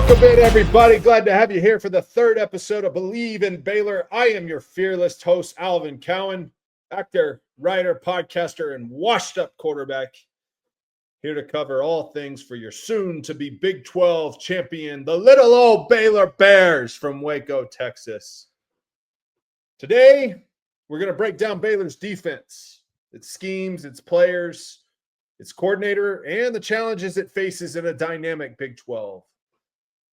Welcome in, everybody. Glad to have you here for the third episode of Bleav in Baylor. I am your fearless host, Alvin Cowan, actor, writer, podcaster, and washed-up quarterback. Here to cover all things for your soon-to-be Big 12 champion, the little old Baylor Bears from Waco, Texas. Today, we're going to break down Baylor's defense, its schemes, its players, its coordinator, and the challenges it faces in a dynamic Big 12.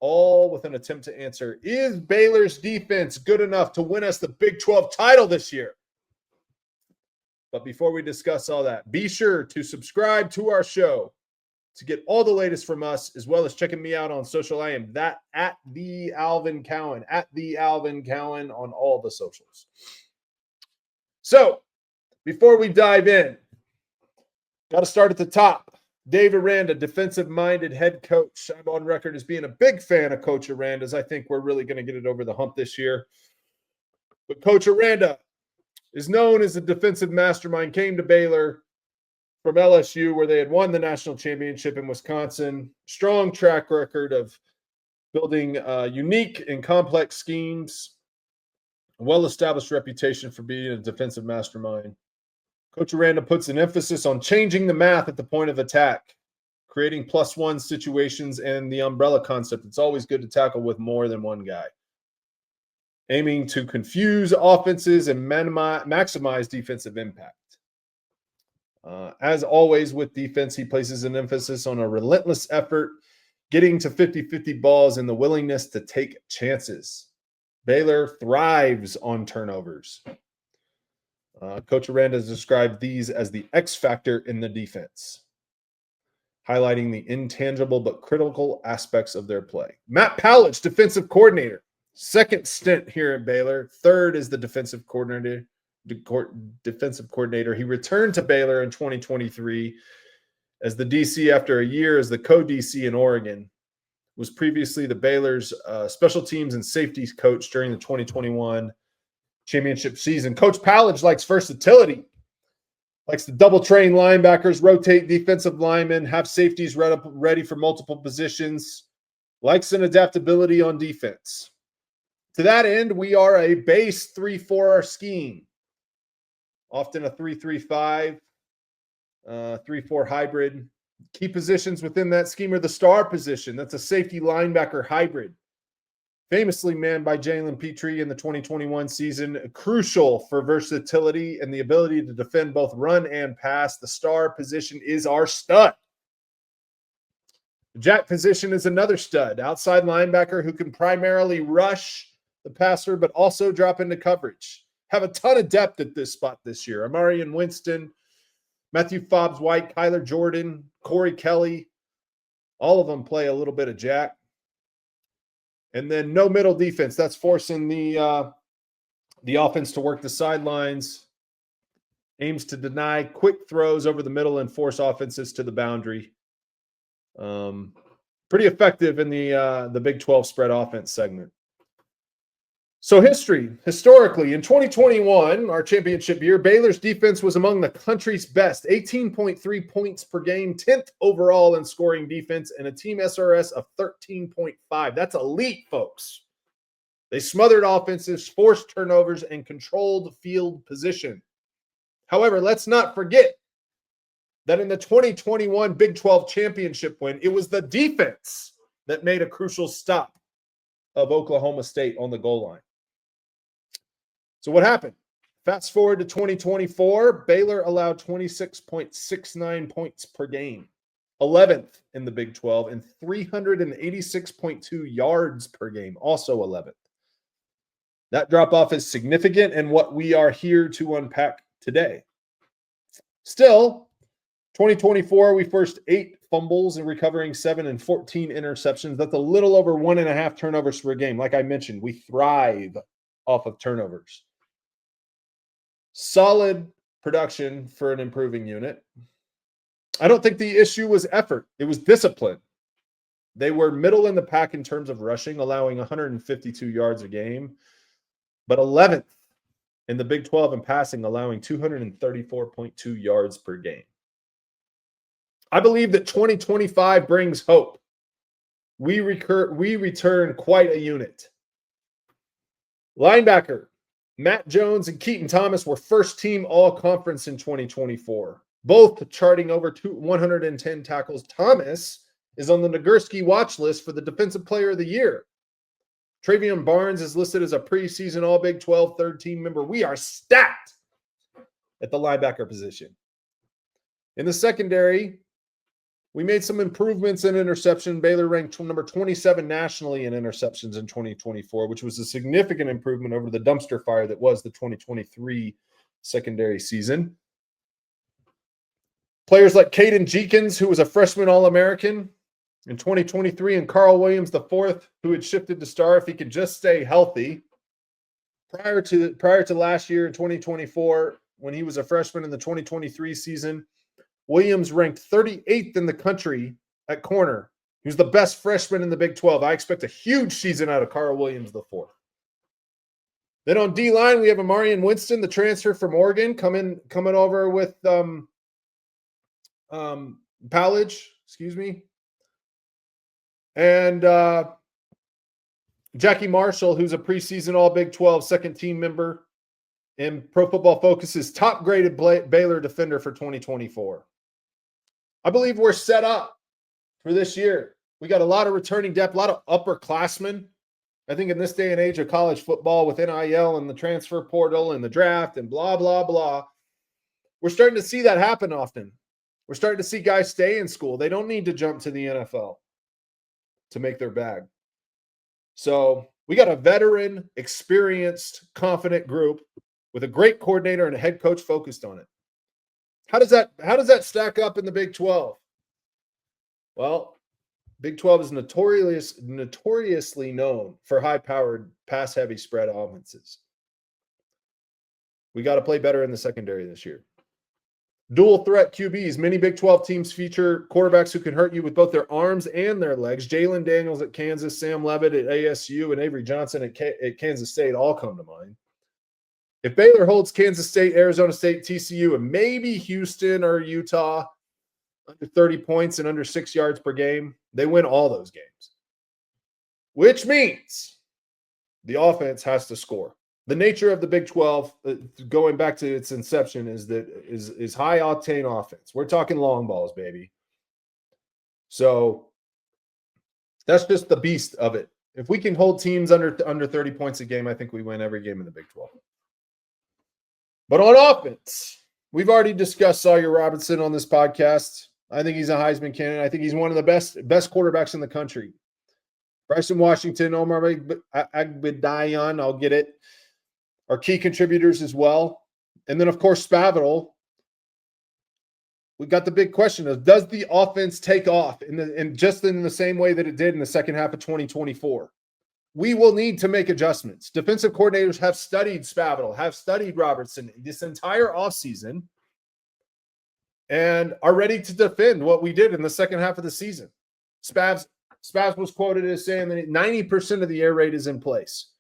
All with an attempt to answer, is Baylor's defense good enough to win us the Big 12 title this year? But before we discuss all that, be sure to subscribe to our show to get all the latest from us, as well as checking me out on social. I am that at the Alvin Cowan on all the socials. So before we dive in, got to start at the top. Dave Aranda, defensive-minded head coach. I'm on record as being a big fan of Coach Aranda's. I think we're really going to get it over the hump this year. But Coach Aranda is known as a defensive mastermind, came to Baylor from LSU, where they had won the national championship in Wisconsin. Strong track record of building unique and complex schemes. A well-established reputation for being a defensive mastermind. Coach Aranda puts an emphasis on changing the math at the point of attack, creating +1 situations, and the umbrella concept. It's always good to tackle with more than one guy. Aiming to confuse offenses and maximize defensive impact. As always with defense, he places an emphasis on a relentless effort, getting to 50-50 balls, and the willingness to take chances. Baylor thrives on turnovers. Coach Aranda has described these as the X factor in the defense, highlighting the intangible but critical aspects of their play. Matt Powledge, defensive coordinator. Second stint here at Baylor. Third is the defensive coordinator. He returned to Baylor in 2023 as the DC after a year as the co-DC in Oregon. Was previously the Baylor's special teams and safeties coach during the 2021 championship season. Coach Powledge likes versatility, likes to double train linebackers, rotate defensive linemen, have safeties ready for multiple positions, likes an adaptability on defense. To that end, we are a base 3-4 scheme, often a 3-3-5, 3-4 hybrid. Key positions within that scheme are the star position. That's a safety linebacker hybrid. Famously manned by Jalen Petrie in the 2021 season, crucial for versatility and the ability to defend both run and pass. The star position is our stud. The jack position is another stud, outside linebacker who can primarily rush the passer, but also drop into coverage. Have a ton of depth at this spot this year. Amarian Winston, Matthew Fobbs-White, Kyler Jordan, Corey Kelly, all of them play a little bit of jack. And then no middle defense. That's forcing the offense to work the sidelines. Aims to deny quick throws over the middle and force offenses to the boundary. Pretty effective in the Big 12 spread offense segment. So historically, in 2021, our championship year, Baylor's defense was among the country's best. 18.3 points per game, 10th overall in scoring defense, and a team SRS of 13.5. That's elite, folks. They smothered offenses, forced turnovers, and controlled field position. However, let's not forget that in the 2021 Big 12 championship win, it was the defense that made a crucial stop of Oklahoma State on the goal line. So what happened? Fast forward to 2024, Baylor allowed 26.69 points per game, 11th in the Big 12, and 386.2 yards per game, also 11th. That drop-off is significant and what we are here to unpack today. Still, 2024, we forced 8 fumbles and recovering 7 and 14 interceptions. That's a little over 1.5 turnovers per game. Like I mentioned, we thrive off of turnovers. Solid production for an improving unit. I don't think the issue was effort. It was discipline. They were middle in the pack in terms of rushing, allowing 152 yards a game, but 11th in the Big 12 in passing, allowing 234.2 yards per game. I believe that 2025 brings hope. we return quite a unit. Linebacker, Matt Jones and Keaton Thomas were first-team all-conference in 2024, both charting over 110 tackles. Thomas is on the Nagurski watch list for the Defensive Player of the Year. Travion Barnes is listed as a preseason All-Big 12 third-team member. We are stacked at the linebacker position. In the secondary, we made some improvements in interception. Baylor ranked number 27 nationally in interceptions in 2024, which was a significant improvement over the dumpster fire that was the 2023 secondary season. Players like Caden Jenkins, who was a freshman All-American in 2023, and Carl Williams IV, who had shifted to star if he could just stay healthy. Prior to last year in 2024, when he was a freshman in the 2023 season, Williams ranked 38th in the country at corner. He was the best freshman in the Big 12. I expect a huge season out of Carl Williams IV. Then on D-line, we have Amarian Winston, the transfer from Oregon, coming over with Powledge, and Jackie Marshall, who's a preseason All-Big 12 second-team member, and Pro Football Focus's top-graded Baylor defender for 2024. I Bleav we're set up for this year. We got a lot of returning depth, a lot of upperclassmen. I think in this day and age of college football with NIL and the transfer portal and the draft and blah, blah, blah, we're starting to see that happen often. We're starting to see guys stay in school. They don't need to jump to the NFL to make their bag. So we got a veteran, experienced, confident group with a great coordinator and a head coach focused on it. How does that stack up in the Big 12? Well, Big 12 is notoriously known for high-powered, pass-heavy spread offenses. We got to play better in the secondary this year. Dual threat QBs. Many Big 12 teams feature quarterbacks who can hurt you with both their arms and their legs. Jalen Daniels at Kansas, Sam Levitt at ASU, and Avery Johnson at Kansas State all come to mind. If Baylor holds Kansas State, Arizona State, TCU, and maybe Houston or Utah under 30 points and under 6 yards per game, they win all those games, which means the offense has to score. The nature of the Big 12, going back to its inception, is high octane offense. We're talking long balls, baby. So that's just the beast of it. If we can hold teams under 30 points a game, I think we win every game in the Big 12. But on offense, we've already discussed Sawyer Robertson on this podcast. I think he's a Heisman candidate. I think he's one of the best quarterbacks in the country. Bryson Washington, Omar Agbedayan, I'll get it, are key contributors as well. And then, of course, Spavital. We got the big question of, does the offense take off in just in the same way that it did in the second half of 2024? We will need to make adjustments. Defensive coordinators have studied Spavital, have studied Robertson this entire offseason, and are ready to defend what we did in the second half of the season. Spavs was quoted as saying that 90% of the air raid is in place.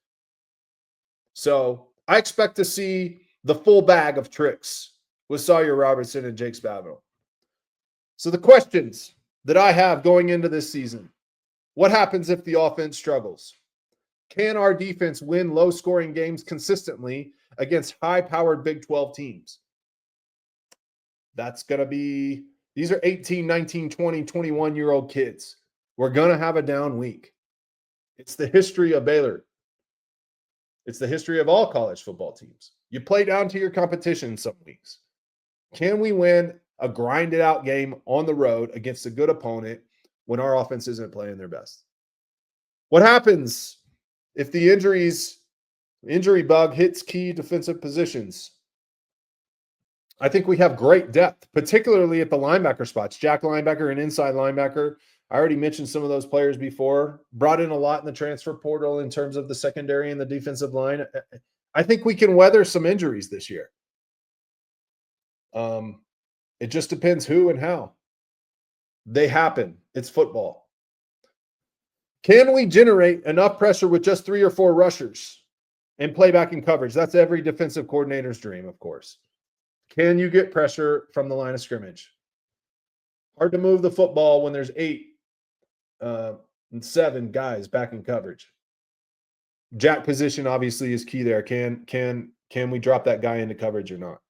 So I expect to see the full bag of tricks with Sawyer Robertson and Jake Spavital. So the questions that I have going into this season: what happens if the offense struggles? Can our defense win low-scoring games consistently against high-powered Big 12 teams? That's going to be – these are 18, 19, 20, 21-year-old kids. We're going to have a down week. It's the history of Baylor. It's the history of all college football teams. You play down to your competition some weeks. Can we win a grinded-out game on the road against a good opponent when our offense isn't playing their best? What happens if the injury bug hits key defensive positions? I think we have great depth, particularly at the linebacker spots. Jack linebacker and inside linebacker. I already mentioned some of those players before. Brought in a lot in the transfer portal in terms of the secondary and the defensive line. I think we can weather some injuries this year. It just depends who and how. They happen. It's football. Can we generate enough pressure with just 3 or 4 rushers and play back in coverage? That's every defensive coordinator's dream, of course. Can you get pressure from the line of scrimmage? Hard to move the football when there's 8 and 7 guys back in coverage. Jack position obviously is key there. Can we drop that guy into coverage or not?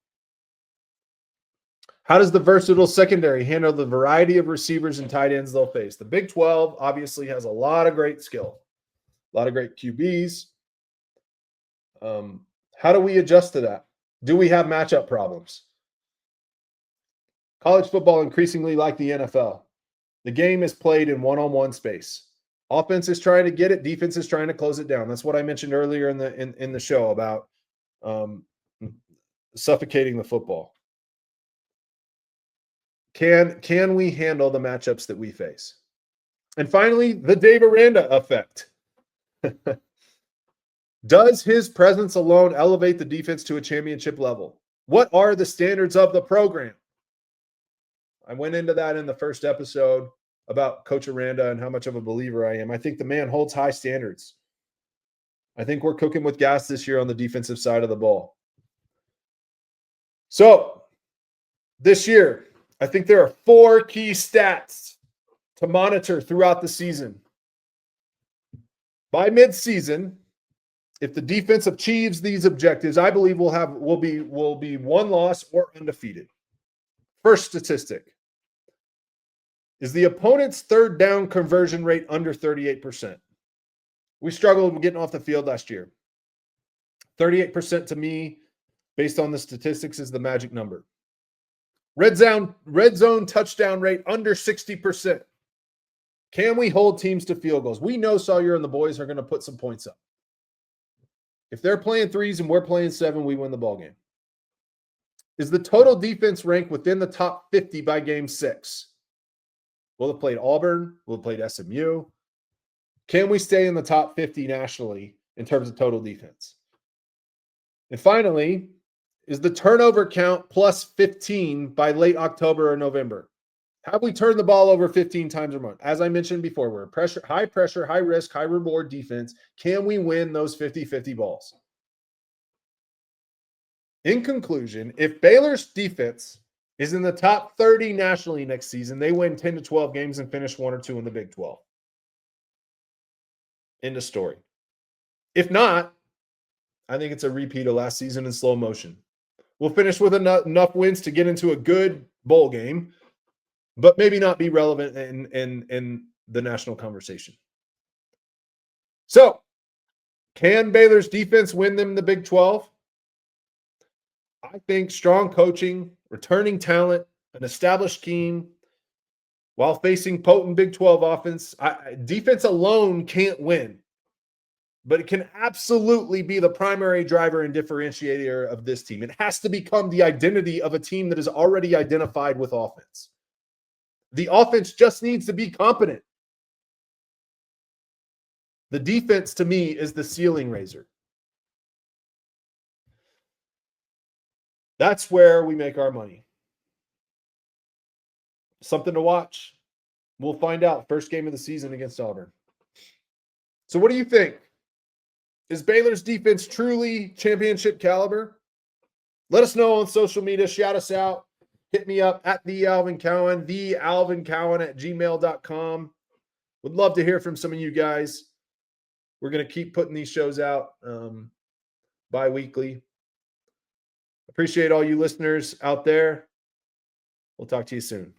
How does the versatile secondary handle the variety of receivers and tight ends they'll face? The Big 12 obviously has a lot of great skill, a lot of great QBs. How do we adjust to that? Do we have matchup problems? College football increasingly like the NFL. The game is played in one-on-one space. Offense is trying to get it. Defense is trying to close it down. That's what I mentioned earlier in the show about suffocating the football. Can we handle the matchups that we face? And finally, the Dave Aranda effect. Does his presence alone elevate the defense to a championship level? What are the standards of the program? I went into that in the first episode about Coach Aranda and how much of a believer I am. I think the man holds high standards. I think we're cooking with gas this year on the defensive side of the ball. So this year, I think there are 4 key stats to monitor throughout the season. By midseason, if the defense achieves these objectives, I Bleav we'll be 1 loss or undefeated. First statistic. Is the opponent's third down conversion rate under 38%? We struggled with getting off the field last year. 38% to me, based on the statistics, is the magic number. Red zone touchdown rate under 60%. Can we hold teams to field goals? We know Sawyer and the boys are going to put some points up. If they're playing 3s and we're playing 7, we win the ball game. Is the total defense ranked within the top 50 by game 6? We'll have played Auburn. We'll have played SMU. Can we stay in the top 50 nationally in terms of total defense? And finally, is the turnover count plus 15 by late October or November? Have we turned the ball over 15 times or more? As I mentioned before, we're a high pressure, high risk, high reward defense. Can we win those 50-50 balls? In conclusion, if Baylor's defense is in the top 30 nationally next season, they win 10 to 12 games and finish 1 or 2 in the Big 12. End of story. If not, I think it's a repeat of last season in slow motion. We'll finish with enough wins to get into a good bowl game, but maybe not be relevant in the national conversation. So, can Baylor's defense win them the Big 12? I think strong coaching, returning talent, an established scheme, while facing potent Big 12 offense. Defense alone can't win, but it can absolutely be the primary driver and differentiator of this team. It has to become the identity of a team that is already identified with offense. The offense just needs to be competent. The defense, to me, is the ceiling raiser. That's where we make our money. Something to watch. We'll find out. First game of the season against Auburn. So what do you think? Is Baylor's defense truly championship caliber? Let us know on social media. Shout us out. Hit me up at the Alvin Cowan at gmail.com. Would love to hear from some of you guys. We're going to keep putting these shows out bi-weekly. Appreciate all you listeners out there. We'll talk to you soon.